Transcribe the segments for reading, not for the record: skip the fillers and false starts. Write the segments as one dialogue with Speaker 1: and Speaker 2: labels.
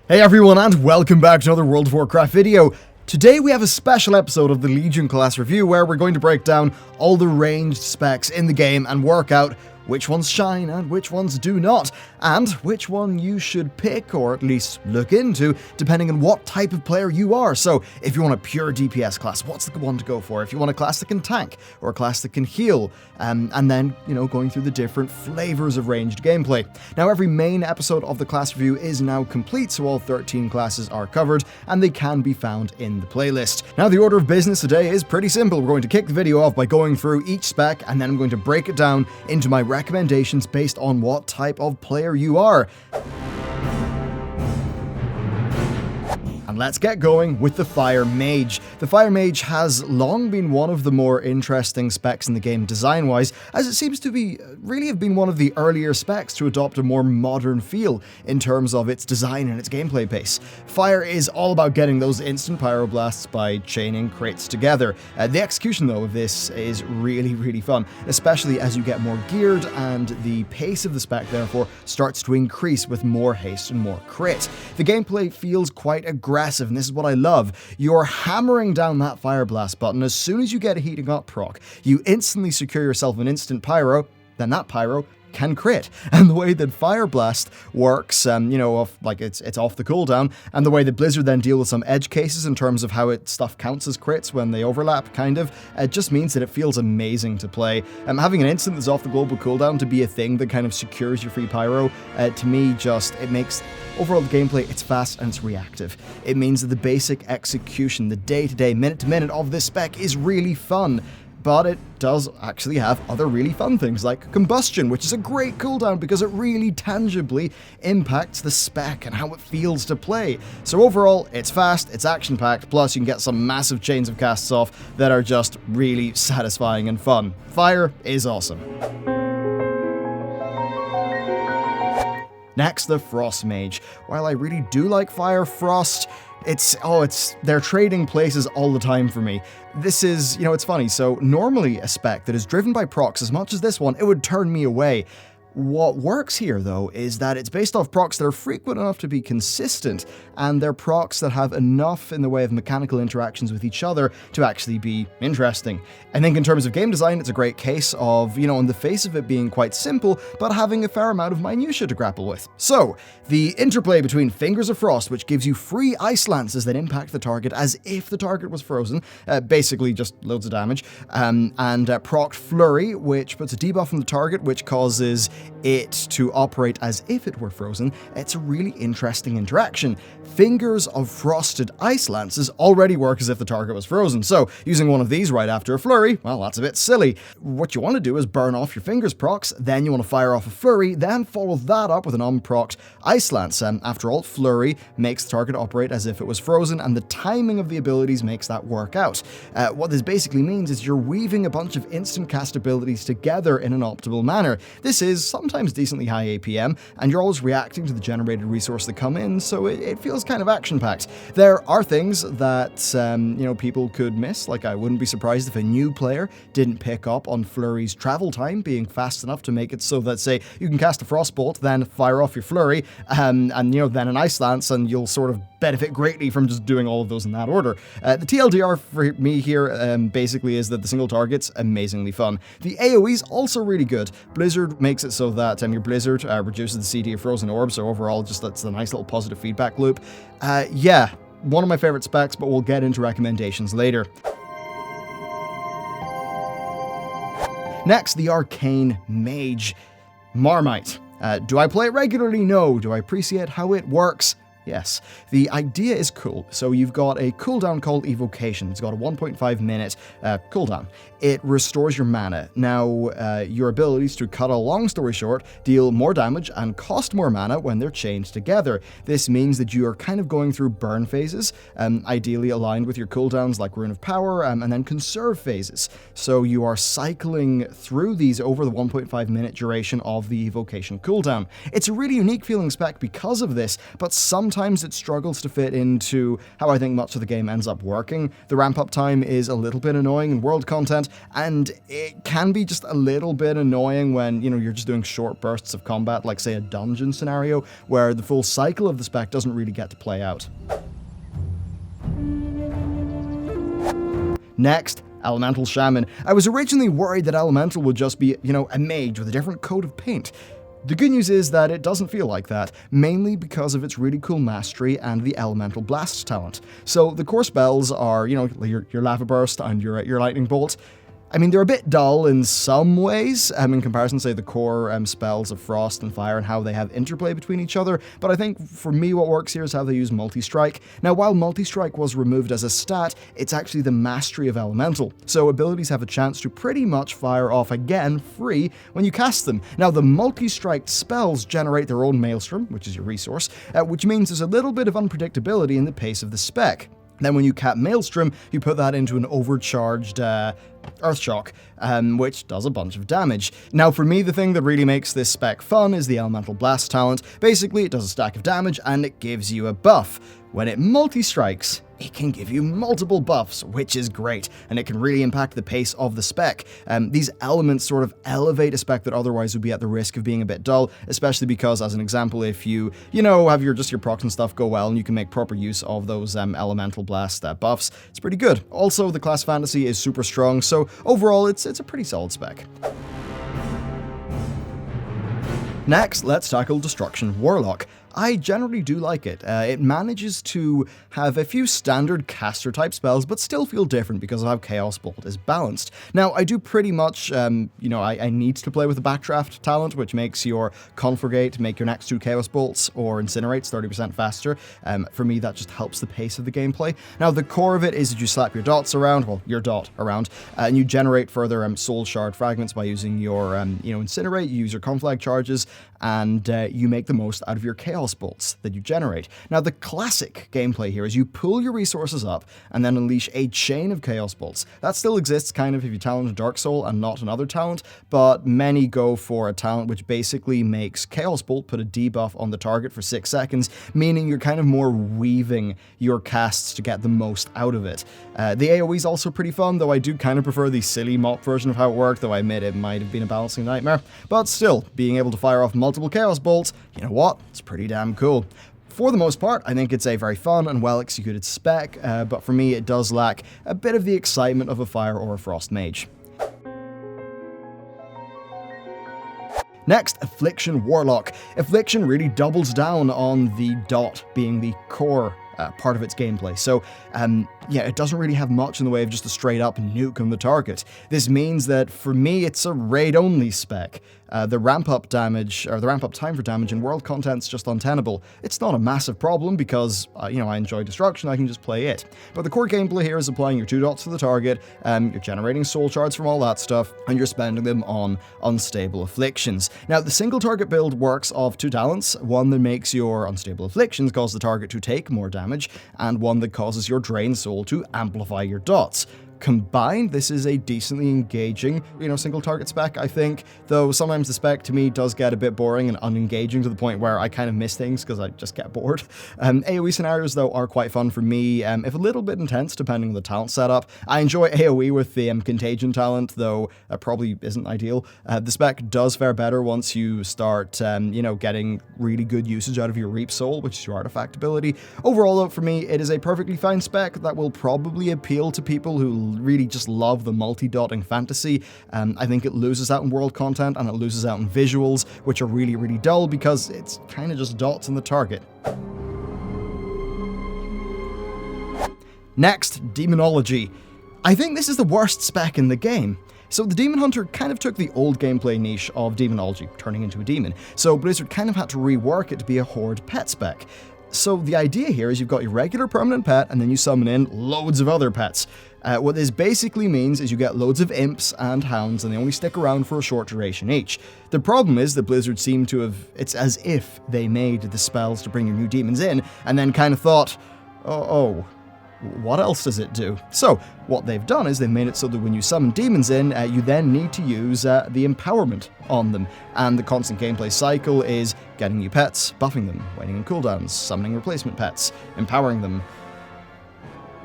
Speaker 1: Hey everyone, and welcome back to another World of Warcraft video. Today we have a special episode of the Legion class review where we're going to break down all the ranged specs in the game and work out which ones shine and which ones do not, and which one you should pick or at least look into depending on what type of player you are. So if you want a pure DPS class, what's the one to go for? If you want a class that can tank or a class that can heal, and then, going through the different flavors of ranged gameplay. Now every main episode of the class review is now complete, so all 13 classes are covered and they can be found in the playlist. Now the order of business today is pretty simple. We're going to kick the video off by going through each spec, and then I'm going to break it down into my recommendations based on what type of player you are. And let's get going with the Fire Mage. The Fire Mage has long been one of the more interesting specs in the game design-wise, as it seems to be really have been one of the earlier specs to adopt a more modern feel in terms of its design and its gameplay pace. Fire is all about getting those instant pyroblasts by chaining crits together. The execution though of this is really fun, especially as you get more geared and the pace of the spec therefore starts to increase with more haste and more crit. The gameplay feels quite aggressive, and this is what I love. You're hammering down that Fire Blast button as soon as you get a heating up proc. You instantly secure yourself an instant pyro, then that pyro can crit. And the way that Fire Blast works, it's off the cooldown, and the way that Blizzard then deal with some edge cases in terms of how stuff counts as crits when they overlap, it just means that it feels amazing to play. Having an instant that's off the global cooldown to be a thing that kind of secures your free pyro, to me, it makes overall the gameplay, it's fast and it's reactive. It means that the basic execution, the day-to-day, minute-to-minute of this spec is really fun. But it does actually have other really fun things like Combustion, which is a great cooldown because it really tangibly impacts the spec and how it feels to play. So overall, it's fast, it's action-packed, plus you can get some massive chains of casts off that are just really satisfying and fun. Fire is awesome. Next, the Frost Mage. While I really do like Fire, Frost, they're trading places all the time for me. This is, it's funny, so normally a spec that is driven by procs as much as this one, it would turn me away. What works here, though, is that it's based off procs that are frequent enough to be consistent, and they're procs that have enough in the way of mechanical interactions with each other to actually be interesting. I think in terms of game design, it's a great case of, in the face of it being quite simple, but having a fair amount of minutiae to grapple with. So, the interplay between Fingers of Frost, which gives you free ice lances that impact the target as if the target was frozen, basically just loads of damage, and proc Flurry, which puts a debuff on the target, which causes it to operate as if it were frozen. It's a really interesting interaction. Fingers of Frosted Ice Lances already work as if the target was frozen, so using one of these right after a flurry, well, that's a bit silly. What you want to do is burn off your Fingers procs, then you want to fire off a flurry, then follow that up with an unprocced Ice Lance. After all, flurry makes the target operate as if it was frozen, and the timing of the abilities makes that work out. What this basically means is you're weaving a bunch of instant cast abilities together in an optimal manner. This is sometimes decently high APM, and you're always reacting to the generated resource that come in, so it feels kind of action-packed. There are things that, people could miss, like I wouldn't be surprised if a new player didn't pick up on Flurry's travel time being fast enough to make it so that, say, you can cast a Frostbolt, then fire off your Flurry, and then an Ice Lance, and you'll sort of benefit greatly from just doing all of those in that order. The TLDR for me here basically is that the single target's amazingly fun. The AoE's also really good. Blizzard makes it so that your Blizzard reduces the CD of frozen orbs, so overall just that's a nice little positive feedback loop. Yeah, one of my favorite specs, but we'll get into recommendations later. Next, the Arcane Mage. Marmite. Do I play it regularly? No. Do I appreciate how it works? Yes. The idea is cool. So you've got a cooldown called Evocation. It's got a 1.5 minute cooldown. It restores your mana. Now, your abilities, to cut a long story short, deal more damage and cost more mana when they're chained together. This means that you are kind of going through burn phases, ideally aligned with your cooldowns like Rune of Power, and then conserve phases. So you are cycling through these over the 1.5 minute duration of the Evocation cooldown. It's a really unique feeling spec because of this, but sometimes sometimes it struggles to fit into how I think much of the game ends up working. The ramp-up time is a little bit annoying in world content, and it can be just a little bit annoying when, you're just doing short bursts of combat, like say a dungeon scenario, where the full cycle of the spec doesn't really get to play out. Next, Elemental Shaman. I was originally worried that Elemental would just be, a mage with a different coat of paint. The good news is that it doesn't feel like that, mainly because of its really cool mastery and the Elemental Blast talent. So the core spells are, your Lava Burst and your Lightning Bolt. I mean, they're a bit dull in some ways, in comparison to, say, the core spells of Frost and Fire and how they have interplay between each other, but I think for me what works here is how they use Multi-Strike. Now, while Multi-Strike was removed as a stat, it's actually the mastery of Elemental, so abilities have a chance to pretty much fire off again free when you cast them. Now, the Multi-Strike spells generate their own Maelstrom, which is your resource, which means there's a little bit of unpredictability in the pace of the spec. Then when you cap Maelstrom, you put that into an overcharged Earthshock, which does a bunch of damage. Now for me, the thing that really makes this spec fun is the Elemental Blast talent. Basically, it does a stack of damage and it gives you a buff. When it multi-strikes, it can give you multiple buffs, which is great, and it can really impact the pace of the spec. These elements sort of elevate a spec that otherwise would be at the risk of being a bit dull, especially because, as an example, if you have your procs and stuff go well and you can make proper use of those Elemental Blast buffs, it's pretty good. Also, the class fantasy is super strong, so overall, it's a pretty solid spec. Next, let's tackle Destruction Warlock. I generally do like it. It manages to have a few standard caster type spells, but still feel different because of how Chaos Bolt is balanced. Now, I do pretty much, I need to play with the Backdraft talent, which makes your Conflagrate make your next 2 Chaos Bolts, or Incinerates 30% faster. For me, that just helps the pace of the gameplay. Now, the core of it is that you slap your dots around, your dot around, and you generate further Soul Shard fragments by using your, Incinerate, you use your Conflag charges, and you make the most out of your Chaos Bolts that you generate. Now, the classic gameplay here is you pull your resources up and then unleash a chain of Chaos Bolts. That still exists kind of if you talent a Dark Soul and not another talent, but many go for a talent which basically makes Chaos Bolt put a debuff on the target for 6 seconds, meaning you're kind of more weaving your casts to get the most out of it. The AoE is also pretty fun, though I do kind of prefer the silly mop version of how it worked, though I admit it might have been a balancing nightmare. But still, being able to fire off multiple Chaos Bolts, you know what? It's pretty damn cool. For the most part, I think it's a very fun and well-executed spec, but for me it does lack a bit of the excitement of a Fire or a Frost Mage. Next, Affliction Warlock. Affliction really doubles down on the dot being the core part of its gameplay. So, it doesn't really have much in the way of just a straight-up nuke on the target. This means that, for me, it's a raid-only spec. The ramp-up damage, or the ramp-up time for damage in world content's just untenable. It's not a massive problem because, I enjoy Destruction, I can just play it. But the core gameplay here is applying your 2 dots to the target, you're generating soul shards from all that stuff, and you're spending them on unstable afflictions. Now, the single target build works off 2 talents, one that makes your unstable afflictions cause the target to take more damage, and one that causes your drained soul to amplify your dots. Combined, this is a decently engaging, single target spec, I think, though sometimes the spec to me does get a bit boring and unengaging to the point where I kind of miss things because I just get bored. AoE scenarios, though, are quite fun for me, if a little bit intense depending on the talent setup. I enjoy AoE with the Contagion talent, though probably isn't ideal. The spec does fare better once you start, getting really good usage out of your Reap Soul, which is your artifact ability. Overall, though, for me, it is a perfectly fine spec that will probably appeal to people who really just love the multi-dotting fantasy. I think it loses out in world content and it loses out in visuals, which are really, really dull because it's kind of just dots on the target. Next, Demonology. I think this is the worst spec in the game. So the Demon Hunter kind of took the old gameplay niche of Demonology, turning into a demon, so Blizzard kind of had to rework it to be a horde pet spec. So the idea here is you've got your regular permanent pet, and then you summon in loads of other pets. What this basically means is you get loads of imps and hounds, and they only stick around for a short duration each. The problem is that Blizzard seemed to have, it's as if they made the spells to bring your new demons in, and then kind of thought, what else does it do? So, what they've done is they've made it so that when you summon demons in, you then need to use the empowerment on them. And the constant gameplay cycle is getting new pets, buffing them, waiting on cooldowns, summoning replacement pets, empowering them.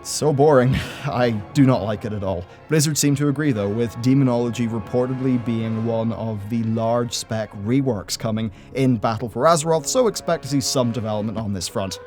Speaker 1: So boring. I do not like it at all. Blizzard seem to agree though, with Demonology reportedly being one of the large spec reworks coming in Battle for Azeroth, so expect to see some development on this front.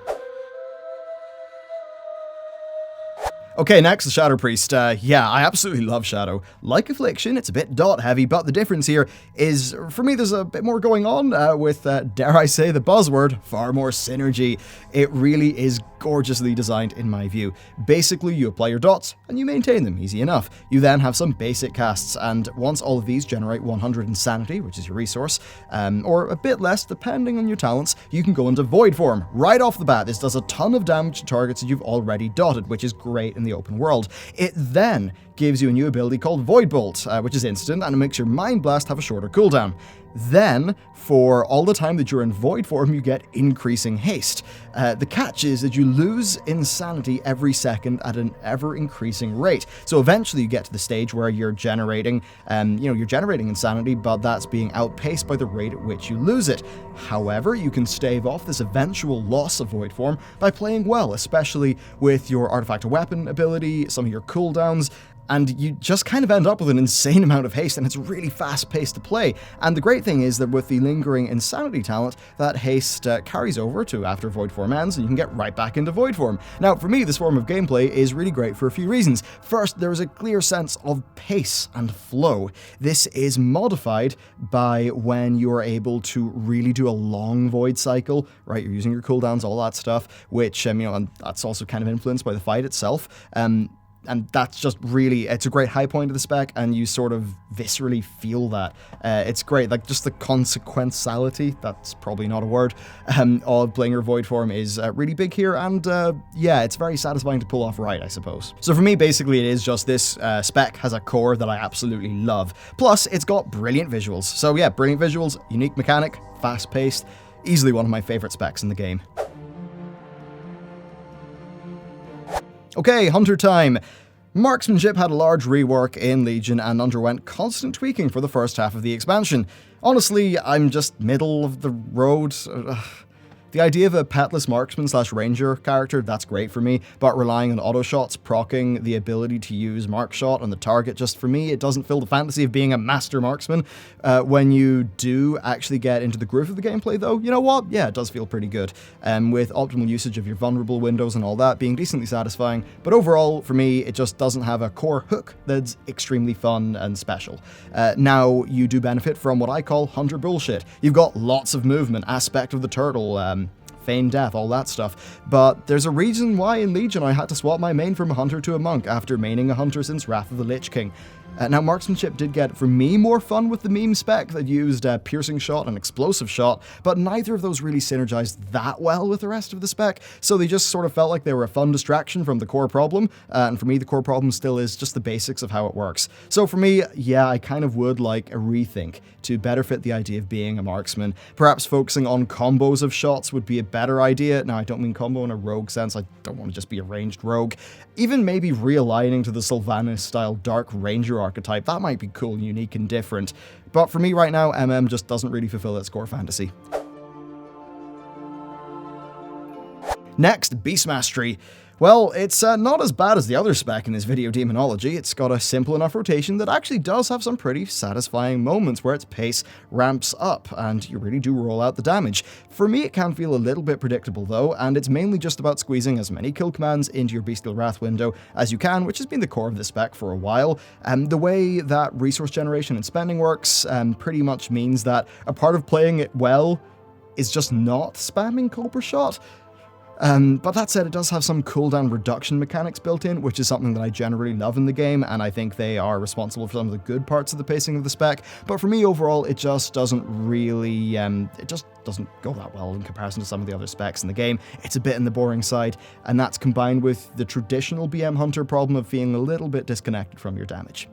Speaker 1: Okay, next, the Shadow Priest. Yeah, I absolutely love Shadow. Like Affliction, it's a bit dot heavy, but the difference here is, for me, there's a bit more going on with, dare I say the buzzword, far more synergy. It really is gorgeously designed in my view. Basically, you apply your dots and you maintain them, easy enough. You then have some basic casts, and once all of these generate 100 insanity, which is your resource, or a bit less depending on your talents, you can go into Void form. Right off the bat, this does a ton of damage to targets that you've already dotted, which is great in the open world. It then gives you a new ability called Void Bolt, which is instant, and it makes your Mind Blast have a shorter cooldown. Then, for all the time that you're in Void form, you get increasing haste. The catch is that you lose insanity every second at an ever-increasing rate. So eventually you get to the stage where you're generating, you're generating insanity, but that's being outpaced by the rate at which you lose it. However, you can stave off this eventual loss of Void form by playing well, especially with your Artifact of Weapon ability, some of your cooldowns, and you just kind of end up with an insane amount of haste, and it's really fast-paced to play. And the great thing is that with the lingering insanity talent, that haste carries over to after Void form ends, and you can get right back into Void form. Now, for me, this form of gameplay is really great for a few reasons. First, there is a clear sense of pace and flow. This is modified by when you are able to really do a long Void cycle, right? You're using your cooldowns, all that stuff, which, and that's also kind of influenced by the fight itself. And that's just really, it's a great high point of the spec, and you sort of viscerally feel that. It's great, like just the consequentiality, that's probably not a word, of playing your Void form is really big here, and yeah, it's very satisfying to pull off right, I suppose. So for me, basically, it is just this spec has a core that I absolutely love. Plus, it's got brilliant visuals. So yeah, brilliant visuals, unique mechanic, fast-paced, easily one of my favorite specs in the game. Okay, Hunter time. Marksmanship had a large rework in Legion and underwent constant tweaking for the first half of the expansion. Honestly, I'm just middle of the road. The idea of a petless marksman/ranger character, that's great for me, but relying on auto shots, proccing the ability to use mark shot on the target, just for me, it doesn't fill the fantasy of being a master marksman. When you do actually get into the groove of the gameplay though, you know what? Yeah, it does feel pretty good. With optimal usage of your vulnerable windows and all that being decently satisfying, but overall, for me, it just doesn't have a core hook that's extremely fun and special. Now, you do benefit from what I call hunter bullshit. You've got lots of movement, aspect of the turtle, feign death, all that stuff. But there's a reason why in Legion I had to swap my main from a hunter to a monk after maining a hunter since Wrath of the Lich King. Now, Marksmanship did get, for me, more fun with the meme spec that used piercing shot and explosive shot, but neither of those really synergized that well with the rest of the spec, so they just sort of felt like they were a fun distraction from the core problem, and for me, the core problem still is just the basics of how it works. So for me, yeah, I kind of would like a rethink to better fit the idea of being a marksman. Perhaps focusing on combos of shots would be a better idea. Now, I don't mean combo in a rogue sense, I don't want to just be a ranged rogue. Even maybe realigning to the Sylvanas-style Dark Ranger archetype, that might be cool, unique, and different. But for me right now, MM just doesn't really fulfill its core fantasy. Next, Beast Mastery. Well, it's not as bad as the other spec in this video, Demonology. It's got a simple enough rotation that actually does have some pretty satisfying moments where its pace ramps up, and you really do roll out the damage. For me, it can feel a little bit predictable though, and it's mainly just about squeezing as many kill commands into your Bestial Wrath window as you can, which has been the core of the spec for a while. The way that resource generation and spending works pretty much means that a part of playing it well is just not spamming Cobra Shot. But that said, it does have some cooldown reduction mechanics built in, which is something that I generally love in the game, and I think they are responsible for some of the good parts of the pacing of the spec. But for me, overall, it just doesn't really, it just doesn't go that well in comparison to some of the other specs in the game. It's a bit on the boring side, and that's combined with the traditional BM Hunter problem of feeling a little bit disconnected from your damage.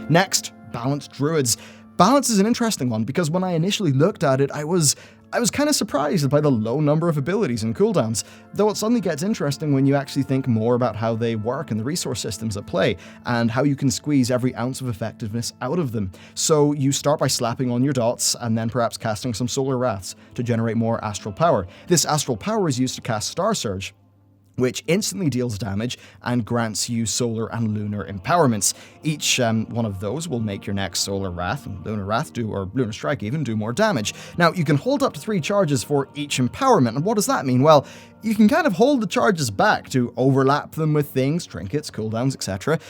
Speaker 1: Next, Balanced Druids. Balance is an interesting one because when I initially looked at it, I was I was kind of surprised by the low number of abilities and cooldowns, though it suddenly gets interesting when you actually think more about how they work and the resource systems at play, and how you can squeeze every ounce of effectiveness out of them. So you start by slapping on your dots, and then perhaps casting some Solar Wraths to generate more astral power. This astral power is used to cast Star Surge, which instantly deals damage and grants you solar and lunar empowerments. Each one of those will make your next Solar Wrath and Lunar Wrath or Lunar Strike even, do more damage. Now, you can hold up to 3 charges for each empowerment, and what does that mean? Well, you can kind of hold the charges back to overlap them with things, trinkets, cooldowns, etc.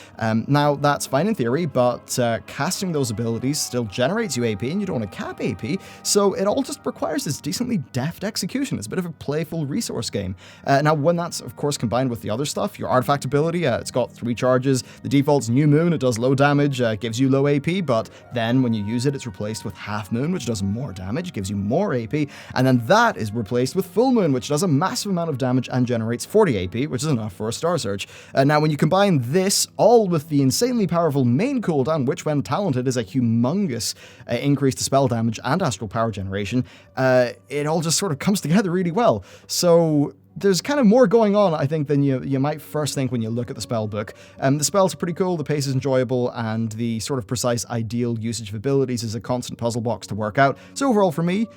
Speaker 1: Now, that's fine in theory, but casting those abilities still generates you AP, and you don't want to cap AP, so it all just requires this decently deft execution. It's a bit of a playful resource game. Now, when that's, of course, combined with the other stuff, your artifact ability, it's got 3 charges, the default's New Moon, it does low damage, gives you low AP, but then when you use it, it's replaced with Half Moon, which does more damage, gives you more AP, and then that is replaced with Full Moon, which does a massive amount of damage and generates 40 AP, which is enough for a Star Surge. Now, when you combine this all with the insanely powerful main cooldown, which when talented is a humongous increase to spell damage and astral power generation, it all just sort of comes together really well. So there's kind of more going on, I think, than you might first think when you look at the spell book. The spells are pretty cool, the pace is enjoyable, and the sort of precise ideal usage of abilities is a constant puzzle box to work out. So overall for me,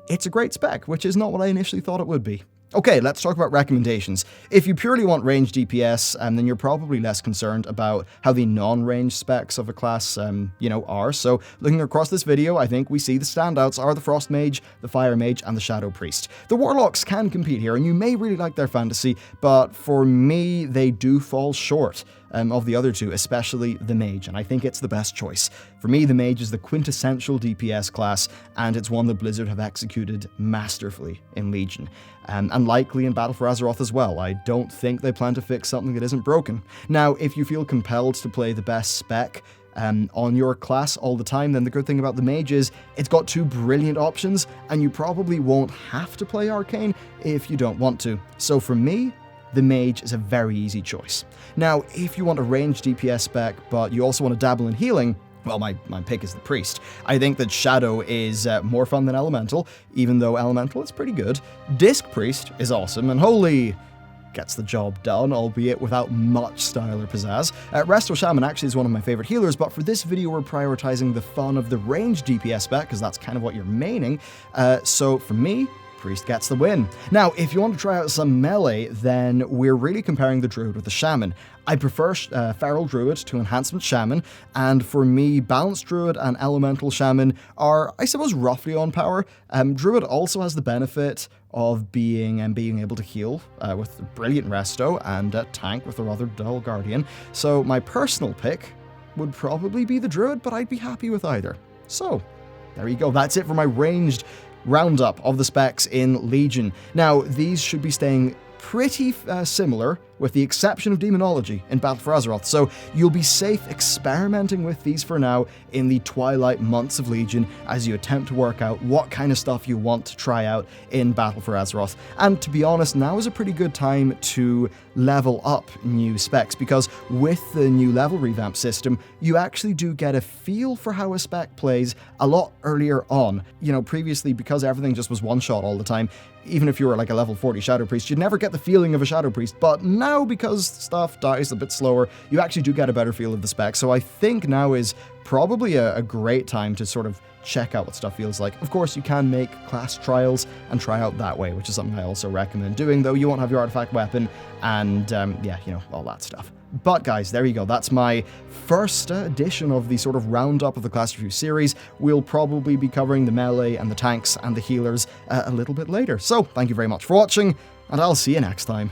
Speaker 1: it's a great spec, which is not what I initially thought it would be. Okay, let's talk about recommendations. If you purely want range DPS, then you're probably less concerned about how the non-range specs of a class, are. So looking across this video, I think we see the standouts are the Frost Mage, the Fire Mage, and the Shadow Priest. The Warlocks can compete here, and you may really like their fantasy, but for me, they do fall short of the other two, especially the Mage, and I think it's the best choice. For me, the Mage is the quintessential DPS class, and it's one that Blizzard have executed masterfully in Legion. And likely in Battle for Azeroth as well. I don't think they plan to fix something that isn't broken. Now, if you feel compelled to play the best spec on your class all the time, then the good thing about the Mage is it's got 2 brilliant options, and you probably won't have to play Arcane if you don't want to. So for me, the Mage is a very easy choice. Now, if you want a ranged DPS spec, but you also want to dabble in healing, well, my pick is the Priest. I think that Shadow is more fun than Elemental, even though Elemental is pretty good. Disc Priest is awesome, and holy, gets the job done, albeit without much style or pizzazz. Resto Shaman actually is one of my favorite healers, but for this video we're prioritizing the fun of the ranged DPS spec, because that's kind of what you're maining. So for me, Priest gets the win. Now, if you want to try out some melee, then we're really comparing the Druid with the Shaman. I prefer Feral Druid to Enhancement Shaman, and for me, Balanced Druid and Elemental Shaman are, I suppose, roughly on power. Druid also has the benefit of being able to heal with Brilliant Resto, and tank with a rather dull Guardian. So my personal pick would probably be the Druid, but I'd be happy with either. So, there you go. That's it for my ranged roundup of the specs in Legion. Now, these should be staying pretty similar, with the exception of Demonology in Battle for Azeroth, so you'll be safe experimenting with these for now in the twilight months of Legion as you attempt to work out what kind of stuff you want to try out in Battle for Azeroth. And to be honest, now is a pretty good time to level up new specs, because with the new level revamp system, you actually do get a feel for how a spec plays a lot earlier on. You know, previously, because everything just was one-shot all the time, even if you were like a level 40 Shadow Priest, you'd never get the feeling of a Shadow Priest, but now, because stuff dies a bit slower, you actually do get a better feel of the spec. So I think now is probably a great time to sort of check out what stuff feels like. Of course, you can make class trials and try out that way, which is something I also recommend doing, though you won't have your artifact weapon and, all that stuff. But guys, there you go. That's my first edition of the sort of roundup of the Class Review series. We'll probably be covering the melee and the tanks and the healers a little bit later. So, thank you very much for watching, and I'll see you next time.